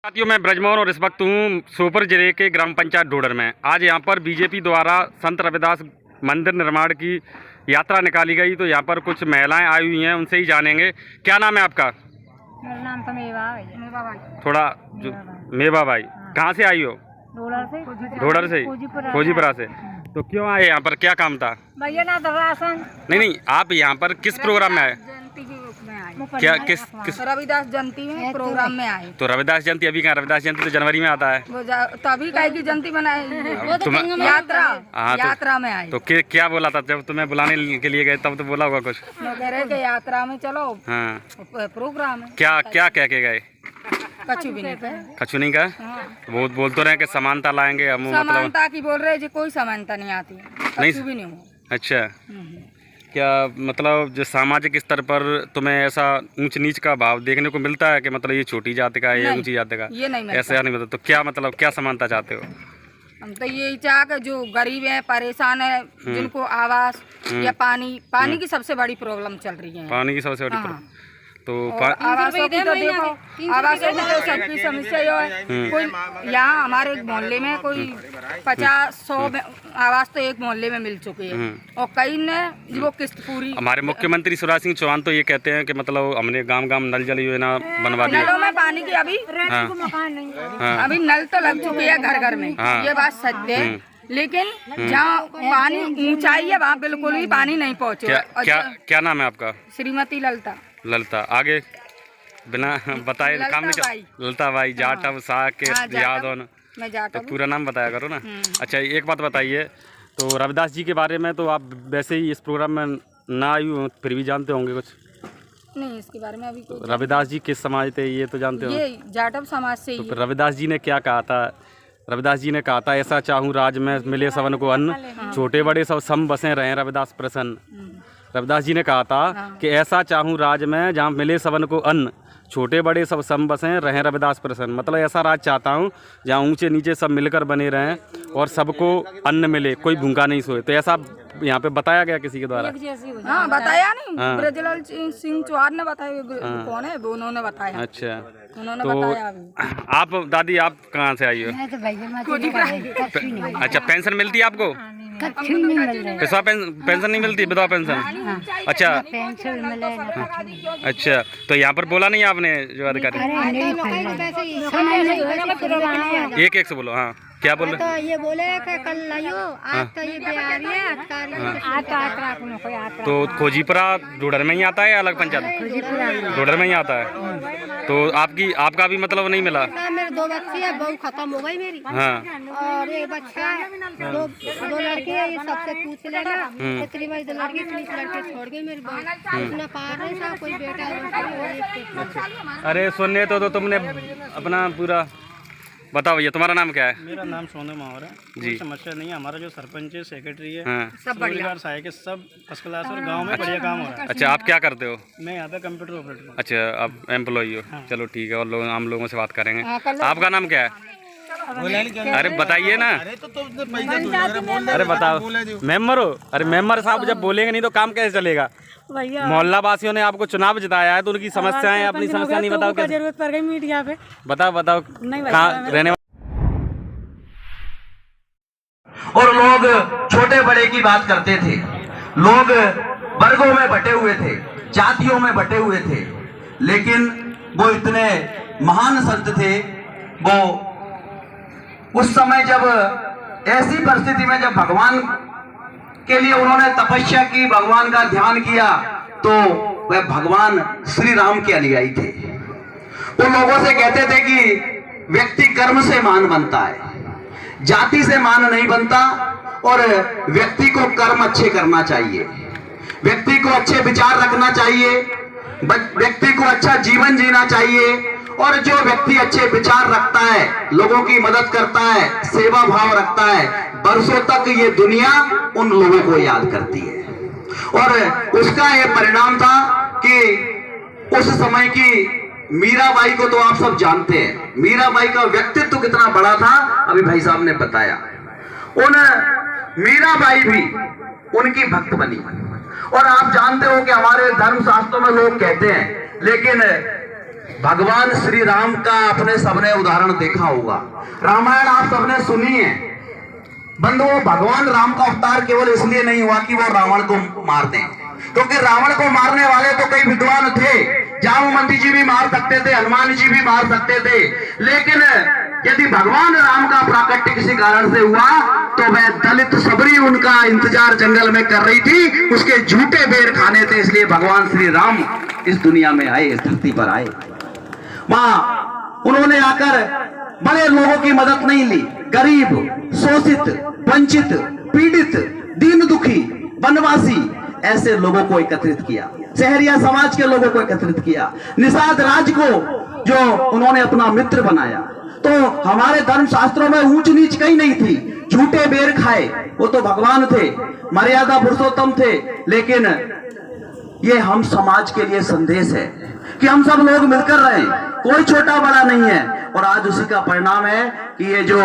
साथियों, मैं ब्रजमोहन और इस वक्त हूँ सोपोर जिले के ग्राम पंचायत ढोडर में। आज यहाँ पर बीजेपी द्वारा संत रविदास मंदिर निर्माण की यात्रा निकाली गई, तो यहाँ पर कुछ महिलाएं आई हुई हैं, उनसे ही जानेंगे। क्या नाम है आपका? मेरा नाम तो मेवा भाई। थोड़ा मेवा भाई। कहाँ से आई हो? ढोडर से, खोजीपुरा से। तो क्यों आए यहाँ पर, क्या काम था? भैया ना राशन नहीं, आप यहाँ पर किस प्रोग्राम में आए? क्या किस रविदास जयंती में प्रोग्राम में आए। तो रविदास जयंती अभी कहाँ? रविदास जयंती तो जनवरी में आता है। तभी काहे की जयंती बनाई, यात्रा में आए। तो क्या बोला था जब तुम्हें बुलाने के लिए गए? तब तो बोला होगा कुछ। कह रहे कि यात्रा में चलो। हाँ, प्रोग्राम है। क्या कह के गए? कछु भी नहीं कहे। कछु नहीं कहा? वो बोल तो रहे कि समानता लाएंगे हम। समानता की बोल रहे जी, कोई समानता नहीं आती, कछु भी नहीं हो। अच्छा, क्या मतलब जो सामाजिक स्तर पर तुम्हें ऐसा ऊंच नीच का भाव देखने को मिलता है कि मतलब ये छोटी जाति का है, ये ऊंची जाति का? ये नहीं, ऐसा नहीं मिलता। तो क्या मतलब क्या समानता चाहते हो? हम तो यही चाह के जो गरीब है, परेशान है, जिनको आवास या पानी की सबसे बड़ी प्रॉब्लम चल रही है। पानी की सबसे बड़ी प्रॉब्लम। तो आवासों की तो देखो, आवासों की तो सबकी समस्या यो है। कोई यहाँ हमारे एक मोहल्ले में कोई 50-100 आवास तो एक मोहल्ले में मिल चुके हैं, और कई ने वो किस्त पूरी। हमारे मुख्यमंत्री शिवराज सिंह चौहान तो ये कहते हैं कि मतलब हमने गांव नल जल योजना बनवा दी। नलों में पानी की अभी अभी नल तो लग चुके हैं घर में, ये बात सत्य है। लेकिन जहाँ पानी ऊंचाई है वहाँ बिल्कुल भी पानी नहीं पहुँचे। क्या नाम है आपका? श्रीमती ललिता। आगे बिना बताए काम नहीं चल। ललिता बाई जाटव साग के याद। तो पूरा नाम बताया करो ना। अच्छा, एक बात बताइए, तो रविदास जी के बारे में तो आप वैसे ही इस प्रोग्राम में ना आई हो, फिर भी जानते होंगे कुछ? नहीं, इसके बारे में अभी तो रविदास जी किस समाज थे ये तो जानते हो? ये जाटव समाज से ही। तो रविदास जी ने क्या कहा था? रविदास जी ने कहा था, ऐसा चाहूँ राज में मिले सबन को अन्न, छोटे बड़े सब सम बसें रहें रविदास प्रसन्न। रविदास जी ने कहा था कि ऐसा चाहूँ राज में जहाँ मिले सबन को अन्न, छोटे बड़े सब सम बसें रहें रविदास प्रसन्न। मतलब ऐसा राज चाहता हूँ जहाँ ऊंचे नीचे सब मिलकर बने रहें और सबको अन्न मिले, कोई भूखा नहीं सोए। तो ऐसा यहाँ पे बताया गया किसी के द्वारा? हाँ, बताया नहीं, ब्रजलाल सिंह चौहान ने बताया। कौन है वो? उन्होंने बताया। अच्छा, उन्होंने बताया अभी। आप दादी, आप कहाँ से आई हो? अच्छा, पेंशन मिलती है आपको? पेंशन नहीं मिलती, विधवा पेंशन? अच्छा, अच्छा, तो यहाँ पर बोला नहीं आपने जो अधिकारी? एक से बोलो। हाँ, क्या बोल रहे? तो ये बोले कि कल लाइयो, आज तो ये बिहारी है। तो खोजीपुरा ढोडर में ही आता है या अलग पंचायत? ढोडर में ही आता है। तो आपका भी मतलब नहीं मिला? मेरे 2 बच्चे हैं, बहू खत्म हो गई मेरी। हाँ, और एक बच्चा है, दो लड़के हैं, ये सबसे पूछ लेना। इतनी बड़ी 2 लड़की, 30 लड़के छोड़ गई मेरी बहू। इतना पार नहीं था, कोई बेटा। अरे सुनने तो तुमने अपना पूरा बताओ। भैया, तुम्हारा नाम क्या है? मेरा नाम सोनू मावर है जी। समस्या नहीं है, हमारा जो सरपंच है, सेक्रेटरी है, सब बढ़िया सहायक है, सब फर्स्ट क्लास और गांव में बढ़िया काम हो रहा है। अच्छा, आप क्या करते हो? मैं यहाँ पे कंप्यूटर ऑपरेटर हूँ। अच्छा, आप एम्प्लॉई हो? चलो ठीक है, और हम लोगों से बात करेंगे। आपका नाम क्या है? अरे बताइए ना। अरे बताओ, मेंबर हो? अरे मेंबर साहब जब बोलेंगे नहीं तो काम कैसे चलेगा? मोहल्ला वासियों ने आपको चुनाव जिताया है, तो उनकी समस्याएं, अपनी समस्या नहीं बताओ क्या जरूरत पड़ गई मीडिया पे? बताओ कहाँ रहने? और लोग छोटे बड़े की बात करते थे, लोग वर्गों में बटे हुए थे, जातियों में बटे हुए थे, लेकिन वो इतने महान संत थे। वो उस समय जब ऐसी परिस्थिति में जब भगवान के लिए उन्होंने तपस्या की, भगवान का ध्यान किया, तो वह भगवान श्री राम के अनुयायी थे। वो लोगों से कहते थे कि व्यक्ति कर्म से मान बनता है, जाति से मान नहीं बनता, और व्यक्ति को कर्म अच्छे करना चाहिए, व्यक्ति को अच्छे विचार रखना चाहिए, व्यक्ति को अच्छा जीवन जीना चाहिए। और जो व्यक्ति अच्छे विचार रखता है, लोगों की मदद करता है, सेवा भाव रखता है, बरसों तक ये दुनिया उन लोगों को याद करती है। और उसका ये परिणाम था कि उस समय की मीराबाई को तो आप सब जानते हैं, मीराबाई का व्यक्तित्व कितना बड़ा था, अभी भाई साहब ने बताया। उन मीराबाई भी उनकी भक्त बनी। और आप जानते हो कि हमारे धर्म शास्त्रों में लोग कहते हैं, लेकिन भगवान श्री राम का अपने सबने उदाहरण देखा होगा। रामायण आप सबने सुनी है। बंधुओं, भगवान राम का अवतार केवल इसलिए नहीं हुआ कि वो रावण को मार दें, क्योंकि रावण को मारने वाले तो कई विद्वान थे। जामवंती जी भी मार सकते थे, हनुमान जी भी मार सकते थे, लेकिन यदि भगवान राम का प्राकट्य किसी कारण से हुआ तो वह दलित सबरी उनका इंतजार जंगल में कर रही थी, उसके झूठे बेर खाने थे। इसलिए भगवान श्री राम इस दुनिया में आए, इस धरती पर आए। मां उन्होंने आकर बड़े लोगों की मदद नहीं ली, गरीब, शोषित, वंचित, पीड़ित, दीन दुखी, वनवासी ऐसे लोगों को एकत्रित किया, शहरिया समाज के लोगों को एकत्रित किया, निषाद राज को जो उन्होंने अपना मित्र बनाया। तो हमारे धर्म शास्त्रों में ऊंच नीच कहीं नहीं थी। झूठे बेर खाए वो तो भगवान थे, मर्यादा पुरुषोत्तम थे, लेकिन ये हम समाज के लिए संदेश है कि हम सब लोग मिलकर रहें, कोई छोटा बड़ा नहीं है। और आज उसी का परिणाम है कि ये जो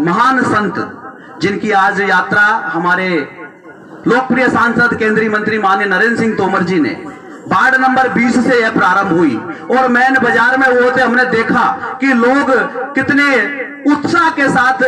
महान संत जिनकी आज यात्रा हमारे लोकप्रिय सांसद केंद्रीय मंत्री माननीय नरेंद्र सिंह तोमर जी ने वार्ड नंबर 20 से यह प्रारंभ हुई और मैन बाजार में वो थे, हमने देखा कि लोग कितने उत्साह के साथ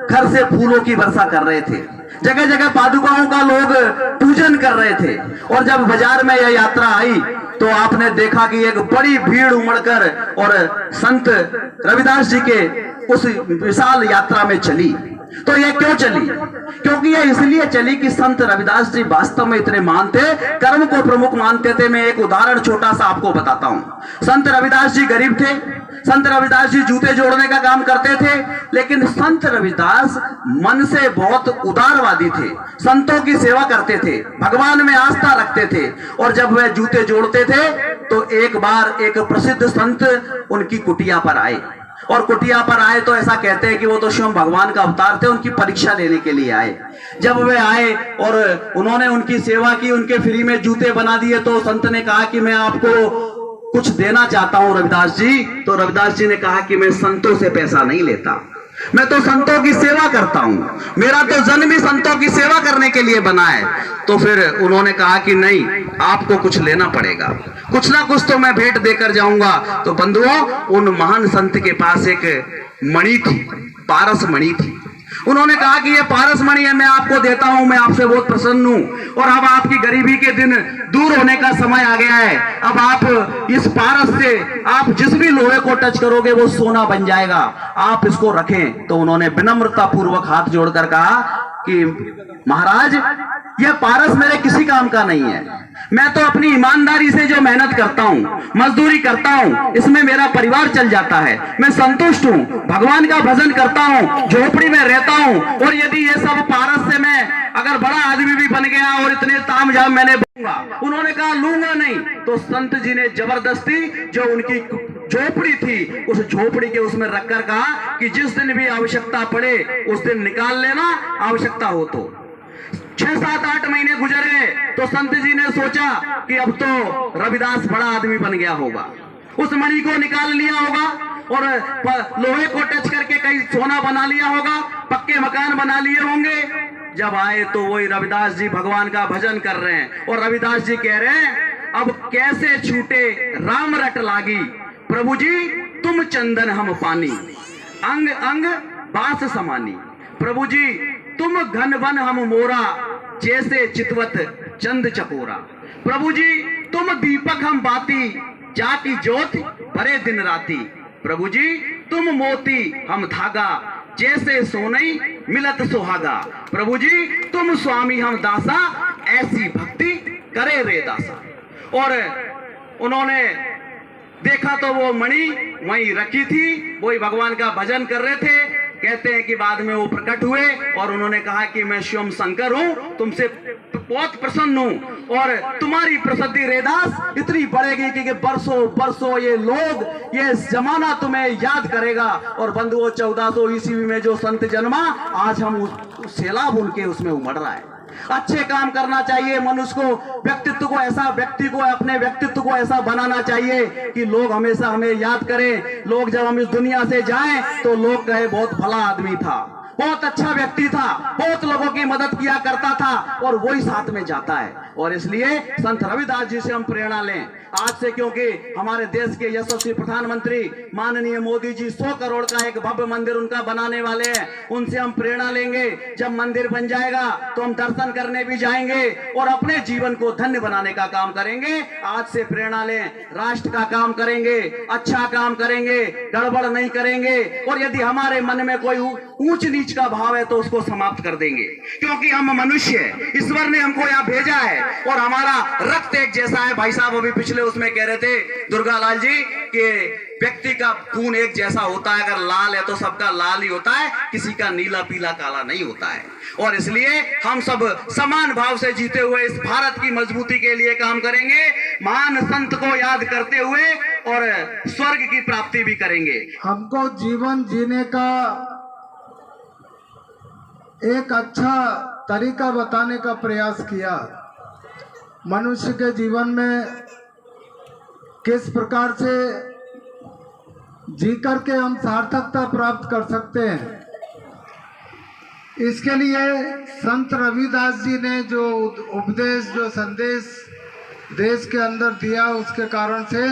घर से फूलों की वर्षा कर रहे थे, जगह जगह पादुकाओं का लोग पूजन कर रहे थे। और जब बाजार में यह यात्रा आई तो आपने देखा कि एक बड़ी भीड़ उमड़कर और संत रविदास जी के उस विशाल यात्रा में चली। तो यह क्यों चली? क्योंकि यह इसलिए चली कि संत रविदास जी वास्तव में इतने महान थे, कर्म को प्रमुख मानते थे। मैं एक उदाहरण छोटा सा आपको बताता हूं। संत रविदास जी गरीब थे, संत रविदास जी जूते जोड़ने का काम करते थे, लेकिन संत रविदास मन से बहुत उदारवादी थे, संतों की सेवा करते थे, भगवान में आस्था रखते थे। और जब वह जूते जोड़ते थे तो एक बार एक प्रसिद्ध संत उनकी कुटिया पर आए, और कुटिया पर आए तो ऐसा कहते हैं कि वो तो स्वयं भगवान का अवतार थे, उनकी परीक्षा लेने के लिए आए। जब वे आए और उन्होंने उनकी सेवा की, उनके फ्री में जूते बना दिए, तो संत ने कहा कि मैं आपको कुछ देना चाहता हूं रविदास जी। तो रविदास जी ने कहा कि मैं संतों से पैसा नहीं लेता, मैं तो संतों की सेवा करता हूं, मेरा तो जन्म ही संतों की सेवा करने के लिए बना है। तो फिर उन्होंने कहा कि नहीं, आपको कुछ लेना पड़ेगा, कुछ ना कुछ तो मैं भेंट देकर जाऊंगा। तो बंधुओं, उन महान संत के पास एक मणि थी, पारस मणि थी। उन्होंने कहा कि ये पारस मणि है, मैं आपको देता हूं, मैं आपसे बहुत प्रसन्न हूं, और अब आपकी गरीबी के दिन दूर होने का समय आ गया है। अब आप इस पारस से आप जिस भी लोहे को टच करोगे वो सोना बन जाएगा, आप इसको रखें। तो उन्होंने विनम्रता पूर्वक हाथ जोड़कर कहा कि महाराज, यह पारस मेरे किसी काम का नहीं है, मैं तो अपनी ईमानदारी से जो मेहनत करता हूं, मजदूरी करता हूं, इसमें मेरा परिवार चल जाता है, मैं संतुष्ट हूं, भगवान का भजन करता हूं, झोपड़ी में रहता हूं। और यदि ये सब पारस से मैं अगर बड़ा आदमी भी बन गया और इतने तामझाम मैंने लूंगा, उन्होंने कहा लूंगा नहीं। तो संत जी ने जबरदस्ती जो उनकी झोपड़ी थी उस झोपड़ी के उसमें रखकर कहा कि जिस दिन भी आवश्यकता पड़े उस दिन निकाल लेना, आवश्यकता हो तो। 6, 7, 8 महीने गुजर गए तो संत जी ने सोचा कि अब तो रविदास बड़ा आदमी बन गया होगा, उस मणि को निकाल लिया होगा और लोहे को टच करके कहीं सोना बना लिया होगा, पक्के मकान बना लिए होंगे। जब आए तो वही रविदास जी भगवान का भजन कर रहे हैं और रविदास जी कह रहे हैं, अब कैसे छूटे राम रट लागी, प्रभु जी तुम चंदन हम पानी, अंग अंग बास समानी, प्रभु जी तुम घन वन हम मोरा, जैसे चितवत चंद चकोरा, प्रभु जी तुम दीपक हम बाती, जाकी ज्योति भरे दिन राती, प्रभु जी तुम मोती हम धागा, जैसे सोनई मिलत सुहागा, प्रभु जी तुम स्वामी हम दासा, ऐसी भक्ति करे रे दासा। और उन्होंने देखा तो वो मणि वहीं रखी थी, वही भगवान का भजन कर रहे थे। कहते हैं कि बाद में वो प्रकट हुए और उन्होंने कहा कि मैं स्वयं शंकर हूं, तुमसे बहुत प्रसन्न हूं और तुम्हारी प्रसिद्धि रेदास इतनी बढ़ेगी कि बरसों बरसों ये लोग, ये जमाना तुम्हें याद करेगा। और बंधुओं, 1400 ईस्वी में जो संत जन्मा, आज हम उस सैलाब उनके उसमें उमड़ रहा है। अच्छे काम करना चाहिए मनुष्य को, व्यक्तित्व को ऐसा, व्यक्ति को अपने व्यक्तित्व को ऐसा बनाना चाहिए कि लोग हमेशा हमें याद करें। लोग जब हम इस दुनिया से जाएं तो लोग कहे बहुत भला आदमी था, बहुत अच्छा व्यक्ति था, बहुत लोगों की मदद किया करता था, और वही साथ में जाता है। और इसलिए संत रविदास जी से हम प्रेरणा लें आज से, क्योंकि हमारे देश के यशस्वी प्रधानमंत्री माननीय मोदी जी 100 करोड़ का एक भव्य मंदिर उनका बनाने वाले हैं। उनसे हम प्रेरणा लेंगे। जब मंदिर बन जाएगा तो हम दर्शन करने भी जाएंगे और अपने जीवन को धन्य बनाने का काम करेंगे। आज से प्रेरणा लें, राष्ट्र का काम करेंगे, अच्छा काम करेंगे, गड़बड़ नहीं करेंगे। और यदि हमारे मन में कोई ऊंच नीच का भाव है तो उसको समाप्त कर देंगे, क्योंकि हम मनुष्य हैं। ईश्वर ने हमको यहाँ भेजा है और हमारा रक्त एक जैसा है। भाई साहब अभी पिछले उसमें कह रहे थे दुर्गा लाल जी कि व्यक्ति का खून एक जैसा होता है, अगर लाल है तो सबका लाल ही होता है, किसी का नीला पीला काला नहीं होता है। और इसलिए हम सब समान भाव से जीते हुए इस भारत की मजबूती के लिए काम करेंगे, महान संत को याद करते हुए और स्वर्ग की प्राप्ति भी करेंगे। हमको जीवन जीने का एक अच्छा तरीका बताने का प्रयास किया। मनुष्य के जीवन में किस प्रकार से जी करके हम सार्थकता प्राप्त कर सकते हैं, इसके लिए संत रविदास जी ने जो उपदेश, जो संदेश देश के अंदर दिया, उसके कारण से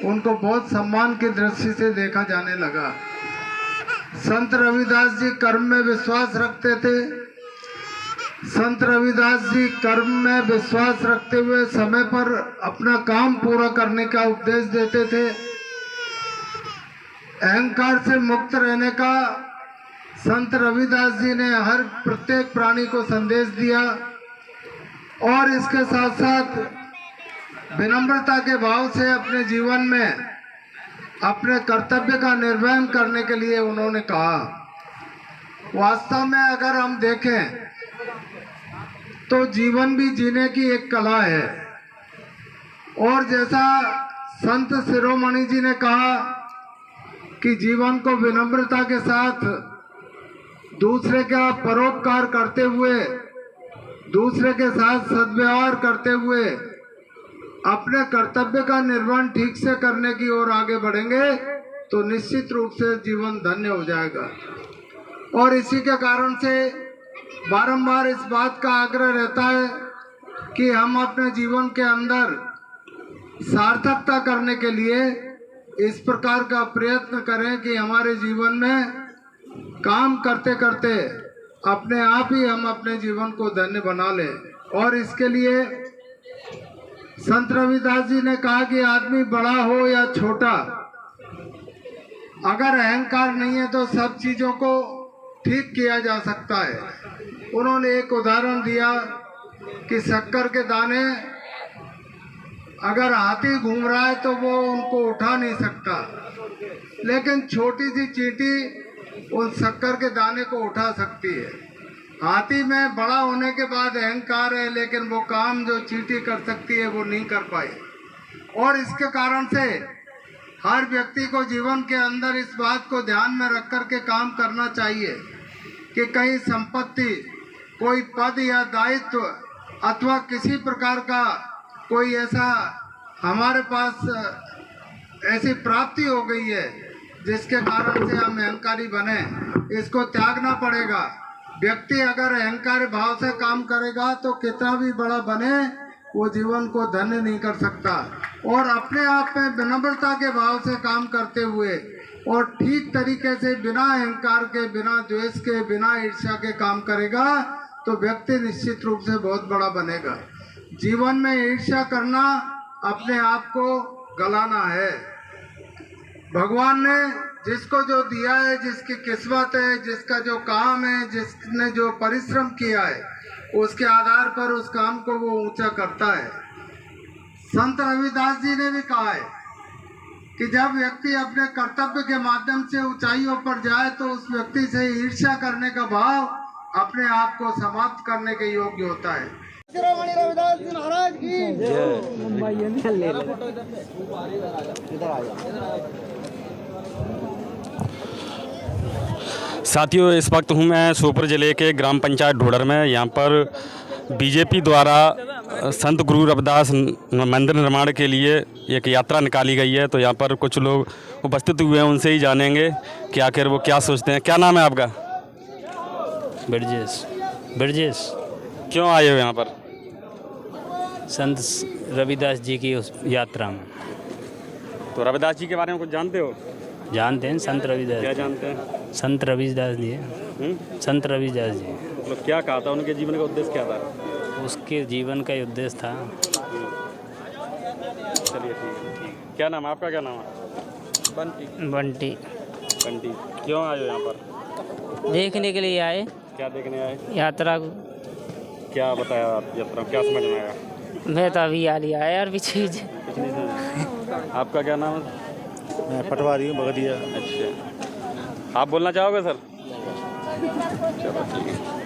उनको बहुत सम्मान की दृष्टि से देखा जाने लगा। संत रविदास जी कर्म में विश्वास रखते थे। संत रविदास जी कर्म में विश्वास रखते हुए समय पर अपना काम पूरा करने का उपदेश देते थे। अहंकार से मुक्त रहने का संत रविदास जी ने हर प्रत्येक प्राणी को संदेश दिया और इसके साथ साथ विनम्रता के भाव से अपने जीवन में अपने कर्तव्य का निर्वहन करने के लिए उन्होंने कहा। वास्तव में अगर हम देखें तो जीवन भी जीने की एक कला है और जैसा संत शिरोमणि जी ने कहा कि जीवन को विनम्रता के साथ दूसरे का परोपकार करते हुए, दूसरे के साथ सद्व्यवहार करते हुए अपने कर्तव्य का निर्वहन ठीक से करने की ओर आगे बढ़ेंगे तो निश्चित रूप से जीवन धन्य हो जाएगा। और इसी के कारण से बारंबार इस बात का आग्रह रहता है कि हम अपने जीवन के अंदर सार्थकता करने के लिए इस प्रकार का प्रयत्न करें कि हमारे जीवन में काम करते करते अपने आप ही हम अपने जीवन को धन्य बना लें। और इसके लिए संत रविदास जी ने कहा कि आदमी बड़ा हो या छोटा, अगर अहंकार नहीं है तो सब चीज़ों को ठीक किया जा सकता है। उन्होंने एक उदाहरण दिया कि शक्कर के दाने, अगर हाथी घूम रहा है तो वो उनको उठा नहीं सकता, लेकिन छोटी सी चींटी उस शक्कर के दाने को उठा सकती है। हाथी में बड़ा होने के बाद अहंकार है, लेकिन वो काम जो चींटी कर सकती है वो नहीं कर पाई। और इसके कारण से हर व्यक्ति को जीवन के अंदर इस बात को ध्यान में रख कर के काम करना चाहिए कि कहीं संपत्ति, कोई पद या दायित्व अथवा किसी प्रकार का कोई ऐसा हमारे पास ऐसी प्राप्ति हो गई है जिसके कारण से हम अहंकारी बने, इसको त्यागना पड़ेगा। व्यक्ति अगर अहंकारी भाव से काम करेगा तो कितना भी बड़ा बने वो जीवन को धन्य नहीं कर सकता। और अपने आप में विनम्रता के भाव से काम करते हुए और ठीक तरीके से बिना अहंकार के, बिना द्वेष के, बिना ईर्ष्या के काम करेगा तो व्यक्ति निश्चित रूप से बहुत बड़ा बनेगा। जीवन में ईर्ष्या करना अपने आप को गलाना है। भगवान ने जिसको जो दिया है, जिसकी किस्मत है, जिसका जो काम है, जिसने जो परिश्रम किया है, उसके आधार पर उस काम को वो ऊंचा करता है। संत रविदास जी ने भी कहा है कि जब व्यक्ति अपने कर्तव्य के माध्यम से ऊंचाइयों पर जाए तो उस व्यक्ति से ईर्ष्या करने का भाव अपने आप को समाप्त करने के योग्य होता है। शिरोमणि रविदास जी महाराज की साथियों, इस वक्त हूँ मैं श्योपुर ज़िले के ग्राम पंचायत ढोडर में। यहाँ पर बीजेपी द्वारा संत गुरु रविदास मंदिर निर्माण के लिए एक यात्रा निकाली गई है। तो यहाँ पर कुछ लोग उपस्थित हुए हैं, उनसे ही जानेंगे कि आखिर वो क्या सोचते हैं। क्या नाम है आपका? ब्रजेश। ब्रजेश। क्यों आए हो यहाँ पर? संत रविदास जी की उस यात्रा में। तो रविदास जी के बारे में कुछ जानते हो? जानते हैं संत रविदास। क्या जानते हैं? संत रविदास जी, संत रविदास जी, मतलब क्या कहा था, उनके जीवन का उद्देश्य क्या था? उसके जीवन का उद्देश्य था। चलिए ठीक है। क्या नाम है आपका? क्या नाम है? बंटी। बंटी। क्यों आए हो यहाँ पर? देखने के लिए आए, क्या देखने आए? यात्रा को। क्या बताया आप यात्रा में, क्या समझ में आया? मैं तो अभी आ लिया है यार पीछे। आपका क्या नाम है? मैं पटवारी हूँ बगदिया। अच्छा, आप बोलना चाहोगे सर? चलो ठीक है।